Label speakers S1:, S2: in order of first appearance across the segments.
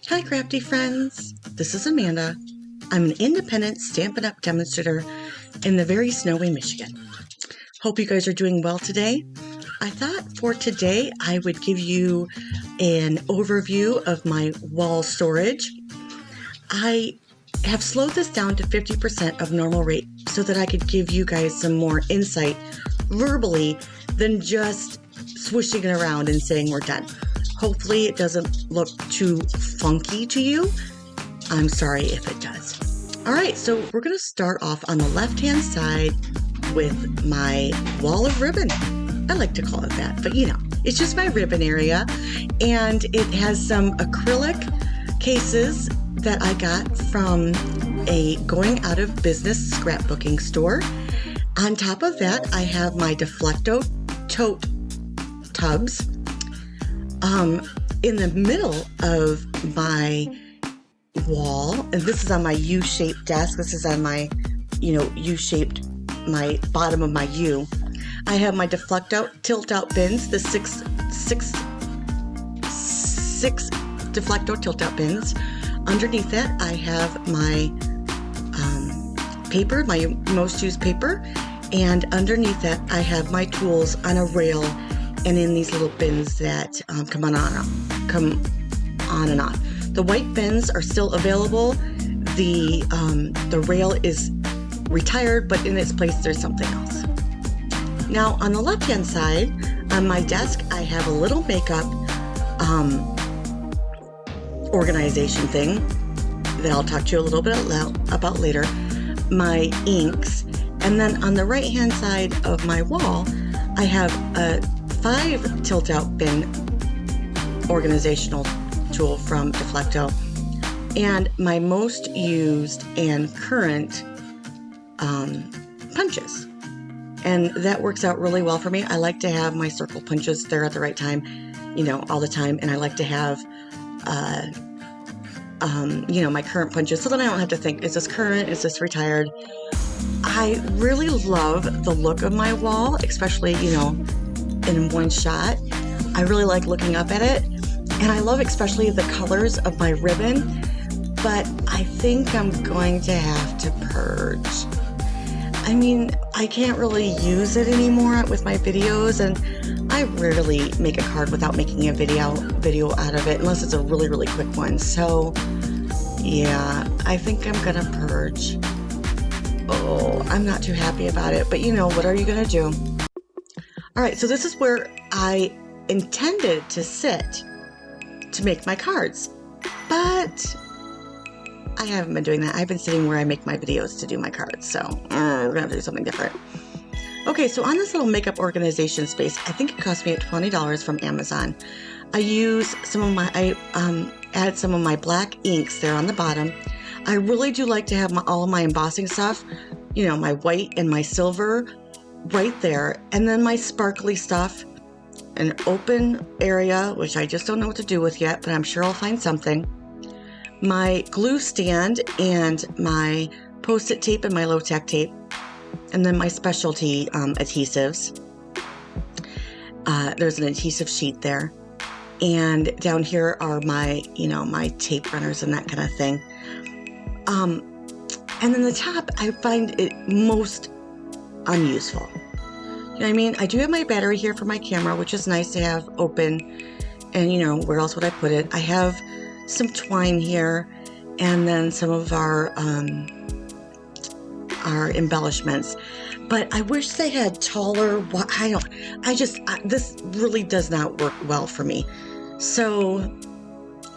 S1: Hi crafty friends, this is Amanda. I'm an independent Stampin' Up! Demonstrator in the very snowy Michigan. Hope you guys are doing well today. I thought for today I would give you an overview of my wall storage. I have slowed this down to 50% of normal rate so that I could give you guys some more insight verbally than just swishing it around and saying we're done. Hopefully it doesn't look too funky to you. I'm sorry if it does. All right, so we're gonna start off on the left-hand side with my wall of ribbon. I like to call it that, but it's just my ribbon area. And it has some acrylic cases that I got from a going out of business scrapbooking store. On top of that, I have my Deflecto tote tubs. In the middle of my wall, and this is on my U-shaped desk. This is on my, U-shaped, my bottom of my U. I have my Deflecto tilt-out bins, the six Deflecto tilt-out bins. Underneath that, I have my paper, my most used paper, and underneath that, I have my tools on a rail and in these little bins that come on and off. The white bins are still available. The rail is retired, but in its place there's something else. Now on the left-hand side, on my desk, I have a little makeup organization thing that I'll talk to you a little bit about later. My inks, and then on the right-hand side of my wall, I have a 5 tilt-out bin organizational tool from Deflecto, and my most used and current punches. And that works out really well for me. I like to have my circle punches there at the right time, all the time. And I like to have, my current punches, so then I don't have to think, is this current? Is this retired? I really love the look of my wall, especially, in one shot. I really like looking up at it, and I love especially the colors of my ribbon, but I think I'm going to have to purge. I mean, I can't really use it anymore with my videos, and I rarely make a card without making a video out of it, unless it's a really, really quick one. So yeah, I think I'm gonna purge. Oh, I'm not too happy about it, but what are you gonna do? All right, so this is where I intended to sit to make my cards, but I haven't been doing that. I've been sitting where I make my videos to do my cards, so we're gonna have to do something different. Okay, so on this little makeup organization space, I think it cost me $20 from Amazon. I use add some of my black inks there on the bottom. I really do like to have all of my embossing stuff, my white and my silver right there, and then my sparkly stuff, an open area, which I just don't know what to do with yet, but I'm sure I'll find something. My glue stand and my post-it tape and my low-tack tape, and then my specialty adhesives. There's an adhesive sheet there, and down here are my, my tape runners and that kind of thing. And then the top, I find it most unuseful. You know what I mean? I do have my battery here for my camera, which is nice to have open, and where else would I put it? I have some twine here, and then some of our embellishments, but I wish they had taller. This really does not work well for me. So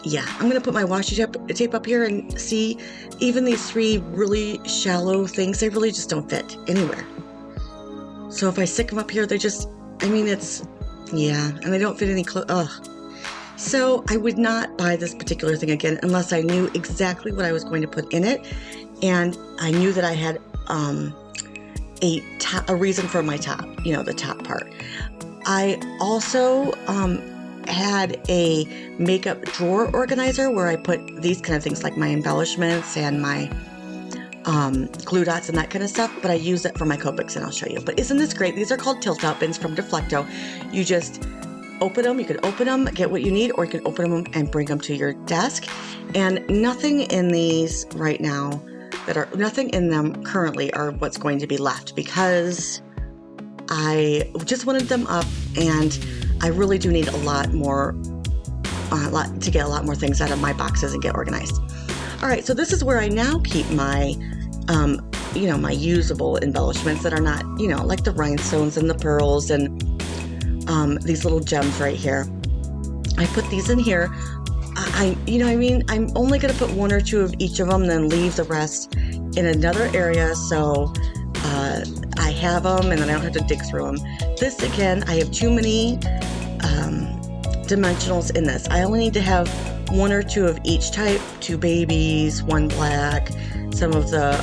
S1: yeah, I'm gonna put my washi tape up here and see, even these 3 really shallow things, they really just don't fit anywhere. So if I stick them up here, they just, and they don't fit any So I would not buy this particular thing again unless I knew exactly what I was going to put in it, and I knew that I had a reason for my top, the top part. I also had a makeup drawer organizer where I put these kind of things like my embellishments and my glue dots and that kind of stuff, but I use it for my Copics, and I'll show you. But isn't this great? These are called tilt-out bins from Deflecto. You just open them. You can open them, get what you need, or you can open them and bring them to your desk. And nothing in these right now nothing in them currently are what's going to be left, because I just wanted them up, and I really do need to get a lot more things out of my boxes and get organized. All right, so this is where I now keep my, my usable embellishments that are not, like the rhinestones and the pearls and these little gems right here. I put these in here. I'm only going to put 1 or 2 of each of them, then leave the rest in another area, so I have them and then I don't have to dig through them. This, again, I have too many dimensionals in this. I only need to have 1 or 2 of each type, 2 babies, 1 black, some of the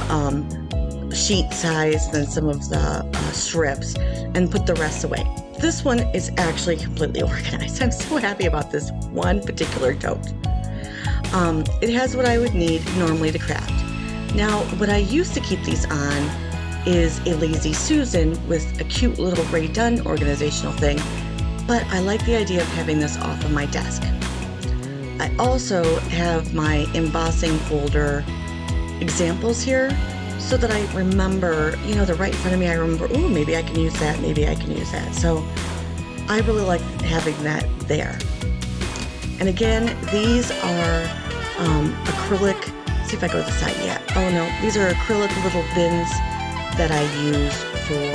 S1: sheet size, then some of the strips, and put the rest away. This one is actually completely organized. I'm so happy about this one particular tote. It has what I would need normally to craft. Now, what I used to keep these on is a Lazy Susan with a cute little Ray Dunn organizational thing, but I like the idea of having this off of my desk. I also have my embossing folder examples here so that I remember, they're right in front of me. I remember, ooh, maybe I can use that, maybe I can use that. So I really like having that there. And again, these are acrylic, see if I go to the side yet. Oh no, these are acrylic little bins that I use for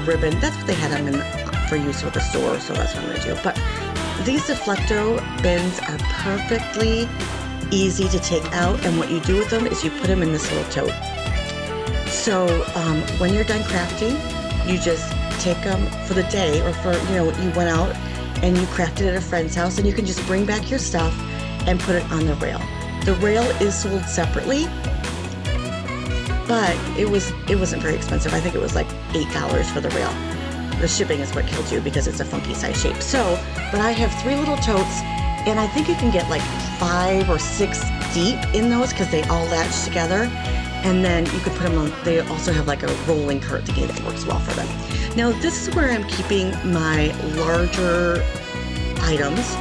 S1: ribbon. That's what they had them in for use at the store, so that's what I'm going to do. But these Deflecto bins are perfectly easy to take out, and what you do with them is you put them in this little tote. So when you're done crafting, you just take them for the day, or for, you went out and you crafted at a friend's house, and you can just bring back your stuff and put it on the rail. The rail is sold separately, but it wasn't very expensive. I think it was like $8 for the rail. The shipping is what killed you because it's a funky size shape. So, but I have 3 little totes, and I think you can get like 5 or 6 deep in those because they all latch together. And then you could put them on, they also have like a rolling cart thingy that works well for them. Now this is where I'm keeping my larger items.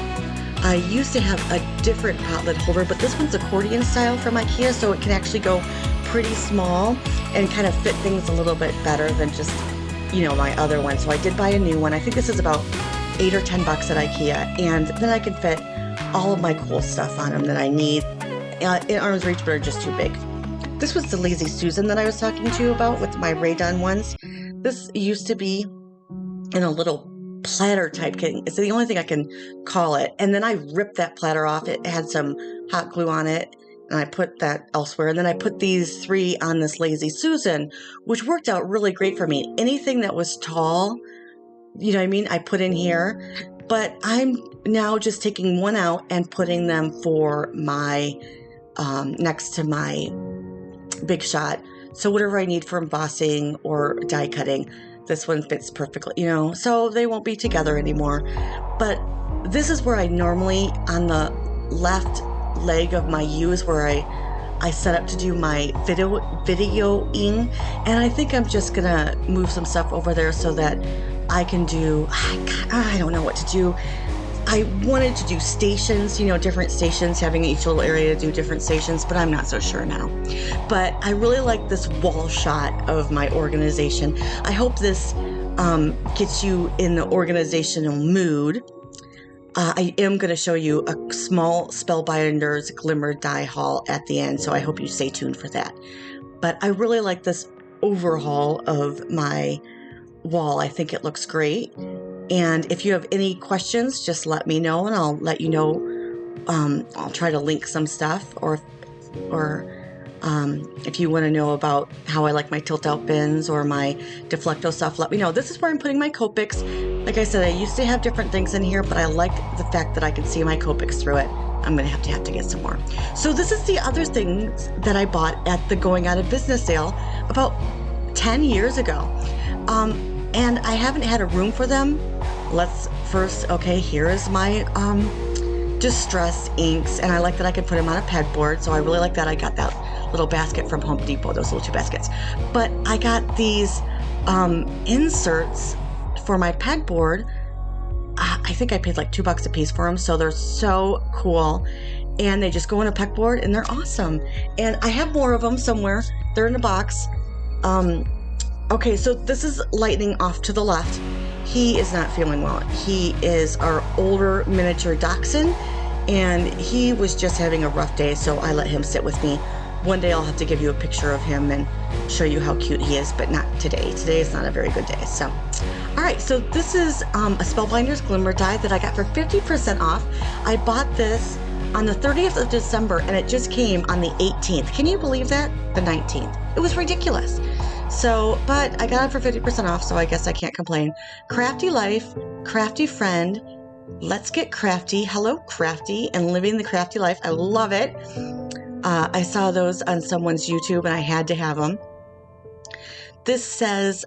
S1: I used to have a different outlet holder, but this one's accordion style from IKEA, so it can actually go pretty small and kind of fit things a little bit better than just, my other one. So I did buy a new one. I think this is about $8 or $10 at IKEA, and then I can fit all of my cool stuff on them that I need in arm's reach, but are just too big. This was the Lazy Susan that I was talking to you about with my Ray Dunn ones. This used to be in a little platter type thing. It's the only thing I can call it. And then I ripped that platter off. It had some hot glue on it, and I put that elsewhere. And then I put these 3 on this Lazy Susan, which worked out really great for me. Anything that was tall, I put in here. But I'm now just taking 1 out and putting them for my, next to my Big Shot. So whatever I need for embossing or die cutting, this one fits perfectly, so they won't be together anymore. But this is where I normally, on the left leg of my U, is where I set up to do my videoing, and I think I'm just gonna move some stuff over there so that I can do, I don't know what to do. I wanted to do stations, different stations, having each little area to do different stations, but I'm not so sure now. But I really like this wall shot of my organization. I hope this gets you in the organizational mood. I am going to show you a small Spellbinders Glimmer die haul at the end, so I hope you stay tuned for that. But I really like this overhaul of my wall. I think it looks great. And if you have any questions, just let me know, and I'll let you know. I'll try to link some stuff, or if you want to know about how I like my tilt-out bins or my Deflecto stuff, let me know. This is where I'm putting my Copics. Like I said, I used to have different things in here, but I like the fact that I can see my Copics through it. I'm going to have to get some more. So this is the other things that I bought at the Going Out of Business sale about 10 years ago. And I haven't had a room for them. Let's first, here is my distress inks, and I like that I can put them on a pegboard, so I really like that. I got that little basket from Home Depot, those little 2 baskets. But I got these inserts for my pegboard, I think I paid like $2 a piece for them. So they're so cool. And they just go on a pegboard and they're awesome. And I have more of them somewhere. They're in a box. Okay, so this is Lightning off to the left. He is not feeling well. He is our older miniature dachshund, and he was just having a rough day, so I let him sit with me. One day I'll have to give you a picture of him and show you how cute he is, but not today. Today is not a very good day. So, all right, so this is a Spellbinders Glimmer die that I got for 50% off. I bought this on the 30th of December, and it just came on the 18th. Can you believe that? The 19th. It was ridiculous. So, but I got it for 50% off, so I guess I can't complain. Crafty Life, Crafty Friend, Let's Get Crafty, Hello Crafty, and Living the Crafty Life. I love it. I saw those on someone's YouTube, and I had to have them. This says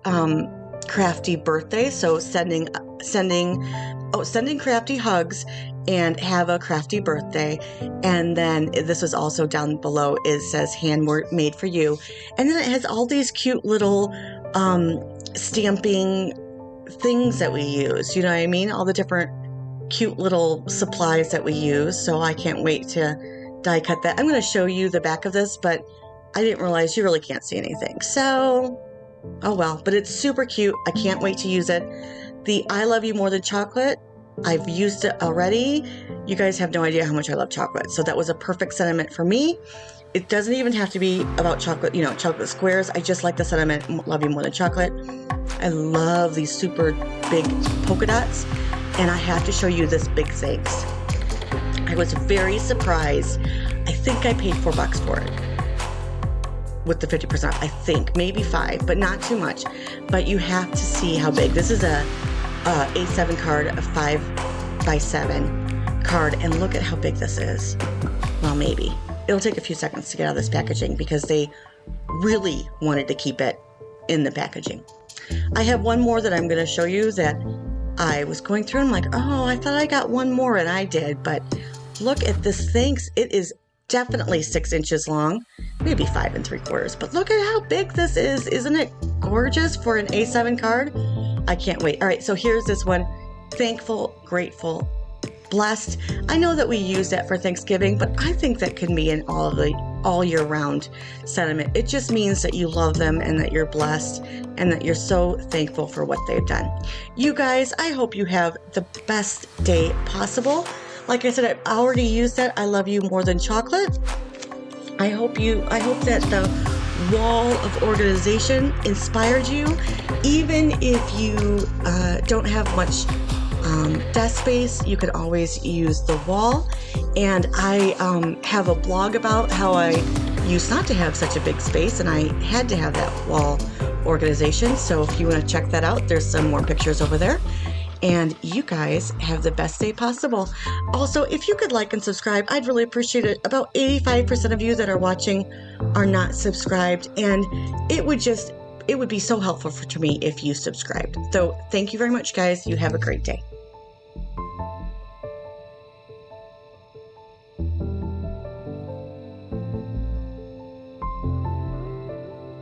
S1: Crafty Birthday, so sending crafty hugs and have a crafty birthday. And then this was also down below. It says handmade for you. And then it has all these cute little stamping things that we use. You know what I mean? All the different cute little supplies that we use. So I can't wait to die cut that. I'm going to show you the back of this, but I didn't realize you really can't see anything. So, oh well, but it's super cute. I can't wait to use it. The I Love You More Than Chocolate, I've used it already. You guys have no idea how much I love chocolate. So that was a perfect sentiment for me. It doesn't even have to be about chocolate, you know, chocolate squares. I just like the sentiment, love you more than chocolate. I love these super big polka dots. And I have to show you this big thanks. I was very surprised. I think I paid $4 for it with the 50%. I think maybe $5, but not too much. But you have to see how big. This is a A7 card, a 5x7 card, and look at how big this is. Well, maybe. It'll take a few seconds to get out of this packaging because they really wanted to keep it in the packaging. I have one more that I'm going to show you that I was going through and I'm like, oh, I thought I got one more, and I did, but look at this thanks. It is definitely 6 inches long, maybe 5 3/4, but look at how big this is. Isn't it gorgeous for an A7 card? I can't wait. All right, so here's this one. Thankful, grateful, blessed. I know that we use that for Thanksgiving, but I think that can be in all year round sentiment. It just means that you love them and that you're blessed and that you're so thankful for what they've done. You guys, I hope you have the best day possible. Like I said, I've already used that I Love You More Than Chocolate. I hope that the wall of organization inspired you. Even if you don't have much desk space, you could always use the wall. And I have a blog about how I used not to have such a big space and I had to have that wall organization. So if you want to check that out, there's some more pictures over there. And you guys have the best day possible. Also, if you could like and subscribe, I'd really appreciate it. About 85% of you that are watching are not subscribed, and it would be so helpful to me if you subscribed. So thank you very much, guys. You have a great day.